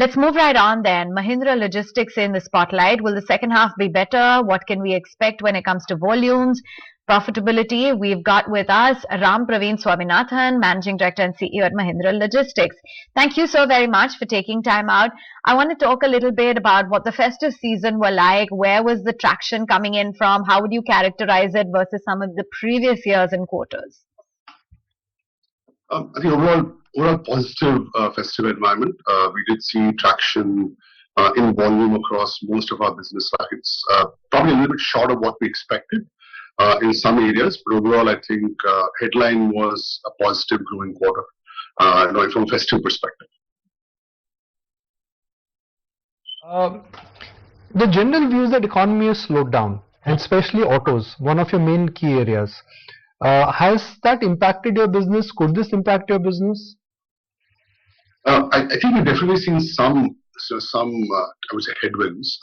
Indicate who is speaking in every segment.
Speaker 1: Let's move right on then. Mahindra Logistics in the spotlight. Will the second half be better? What can we expect when it comes to volumes, profitability? We've got with us Rampraveen Swaminathan, Managing Director and CEO at Mahindra Logistics. Thank you so very much for taking time out. I want to talk a little bit about what the festive season were like. Where was the traction coming in from? How would you characterize it versus some of the previous years and quarters?
Speaker 2: I think overall positive festive environment. We did see traction in volume across most of our business lines. Probably a little bit short of what we expected in some areas, but overall, I think headline was a positive growing quarter from a festive perspective.
Speaker 3: The general view is that economy has slowed down, and especially autos, one of your main key areas. Has that impacted your business? Could this impact your business?
Speaker 2: I think we've definitely seen some I would say headwinds.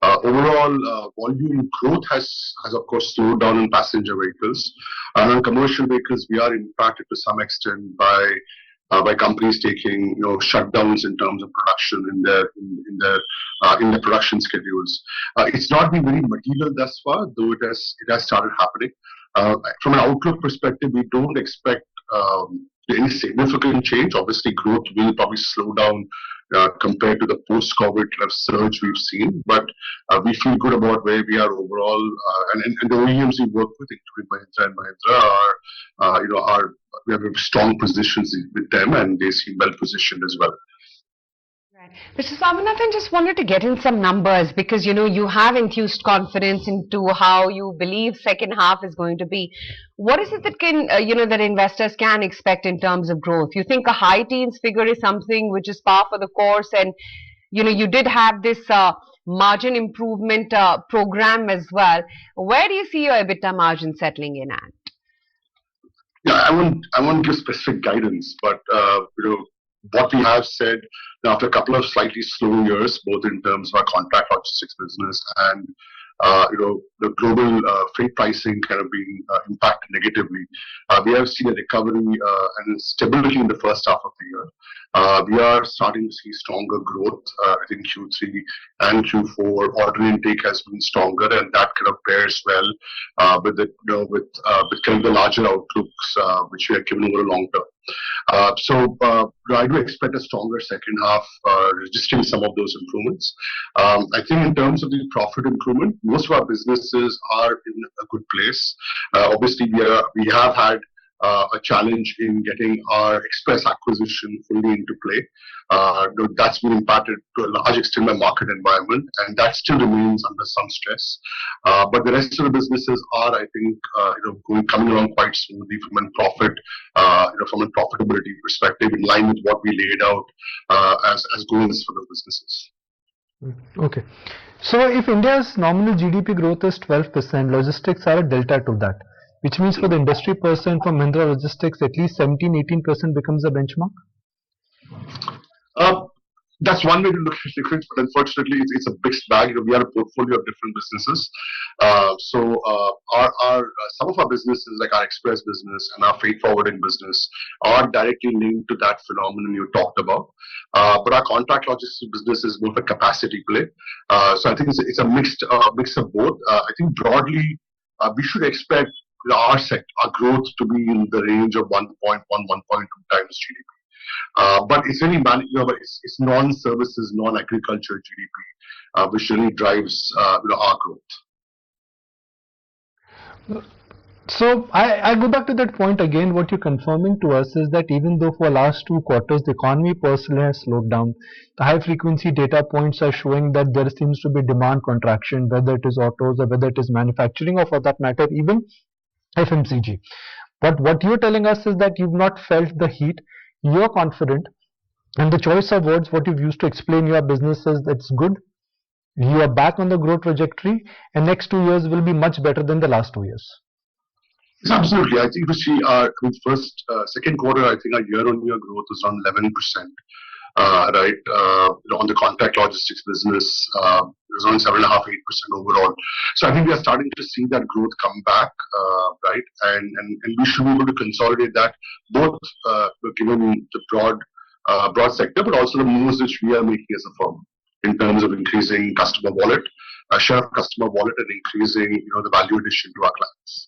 Speaker 2: Overall, volume growth has of course slowed down in passenger vehicles. And on commercial vehicles, we are impacted to some extent by companies taking shutdowns in terms of production in their production schedules. It's not been very material thus far, though it has started happening. From an outlook perspective, we don't expect any significant change. Obviously, growth will probably slow down compared to the post-COVID surge we've seen, but we feel good about where we are overall. And the OEMs we work with, including Mahindra and Mahindra, we have strong positions with them, and they seem well positioned as well.
Speaker 4: Mr. Swaminathan, just wanted to get in some numbers because you have infused confidence into how you believe second half is going to be. What is it that can that investors can expect in terms of growth? You think a high teens figure is something which is par for the course, and you did have this margin improvement program as well. Where do you see your EBITDA margin settling in at?
Speaker 2: Yeah, I won't give specific guidance, but what we have said after a couple of slightly slow years, both in terms of our contract logistics business and the global freight pricing kind of being impacted negatively, we have seen a recovery and stability in the first half of the year. We are starting to see stronger growth. I think Q3 and Q4 order intake has been stronger, and that kind of pairs well with kind of the larger outlooks which we have given over a long term. So I do expect a stronger second half, registering some of those improvements. I think in terms of the profit improvement, most of our businesses are in a good place. Obviously, we have had a challenge in getting our express acquisition fully into play. That's been impacted to a large extent by market environment, and that still remains under some stress. But the rest of the businesses are, I think, coming along quite smoothly from a profitability perspective, in line with what we laid out as goals for the businesses.
Speaker 3: Okay. So if India's nominal GDP growth is 12%, logistics are a delta to that, which means for the industry person from Mahindra Logistics, at least 17-18% becomes a benchmark?
Speaker 2: That's one way to look at it, but unfortunately, it's a mixed bag. We are a portfolio of different businesses. So some of our businesses, like our express business and our freight forwarding business, are directly linked to that phenomenon you talked about. But our contract logistics business is more of a capacity play. So I think it's a mix of both. I think broadly, we should expect our growth to be in the range of 1.1, 1.2 times GDP. But it's really it's non-services, non-agriculture GDP, which really drives our growth.
Speaker 3: So I go back to that point again. What you're confirming to us is that even though for the last 2 quarters the economy personally has slowed down, the high frequency data points are showing that there seems to be demand contraction, whether it is autos or whether it is manufacturing, or for that matter even FMCG. But what you're telling us is that you've not felt the heat, you're confident, and the choice of words what you've used to explain your business is that's good, you are back on the growth trajectory, and next 2 years will be much better than the last 2 years.
Speaker 2: Yes, absolutely. I think we see our second quarter, I think our year-on-year growth is around 11%. Right, on the contract logistics business, it was around 7.5-8% overall. So I think we are starting to see that growth come back, right, and we should be able to consolidate that, both given the broad broad sector, but also the moves which we are making as a firm in terms of increasing customer wallet, share of customer wallet, and increasing the value addition to our clients.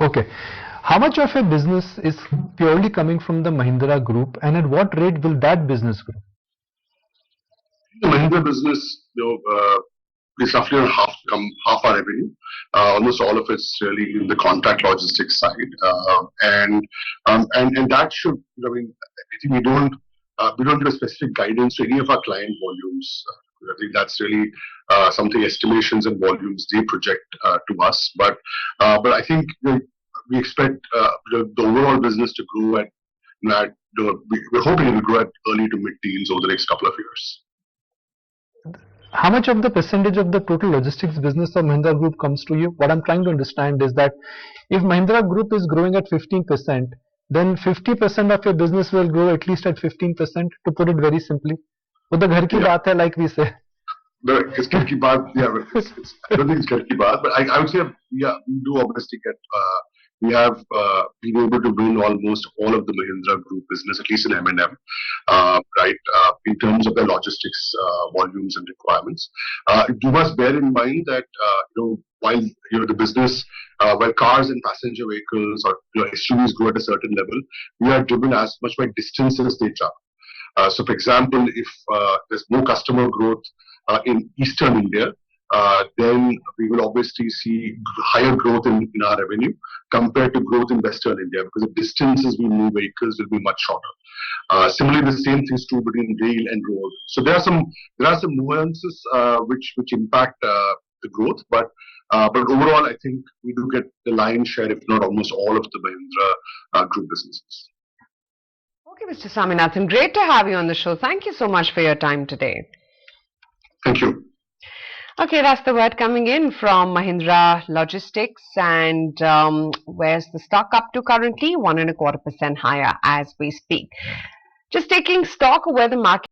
Speaker 3: Okay. How much of your business is purely coming from the Mahindra group, and at what rate will that business grow?
Speaker 2: The Mahindra business, is roughly around half our revenue. Almost all of it's really in the contract logistics side, and that should. I think we don't give a specific guidance to any of our client volumes. I think that's really something estimations and volumes they project to us. But I think we expect the overall business to grow at we're hoping it will grow at early to mid-teens over the next couple of years.
Speaker 3: How much of the percentage of the total logistics business of Mahindra Group comes to you? What I'm trying to understand is that if Mahindra Group is growing at 15%, then 50% of your business will grow at least at 15%, to put it very simply. वो तो घर की बात है, like we say.
Speaker 2: It's घर की बात, yeah. I don't think it's घर की बात, but I would say, yeah, we do obviously get. We have been able to win almost all of the Mahindra Group business, at least in M&M, right? In terms of their logistics volumes and requirements. You must bear in mind that while the business, while cars and passenger vehicles or SUVs grow at a certain level, we are driven as much by distance as they travel. So, for example, if there's more customer growth in Eastern India, then we will obviously see higher growth in our revenue compared to growth in Western India, because the distances we move vehicles will be much shorter. Similarly, the same thing is true between rail and road. So there are some nuances which impact the growth, but overall, I think we do get the lion's share, if not almost all, of the Mahindra Group businesses.
Speaker 4: Okay, Mr. Swaminathan, great to have you on the show. Thank you so much for your time today.
Speaker 2: Thank you.
Speaker 4: Okay, that's the word coming in from Mahindra Logistics. And where's the stock up to currently? 1.25% higher as we speak. Just taking stock of where the market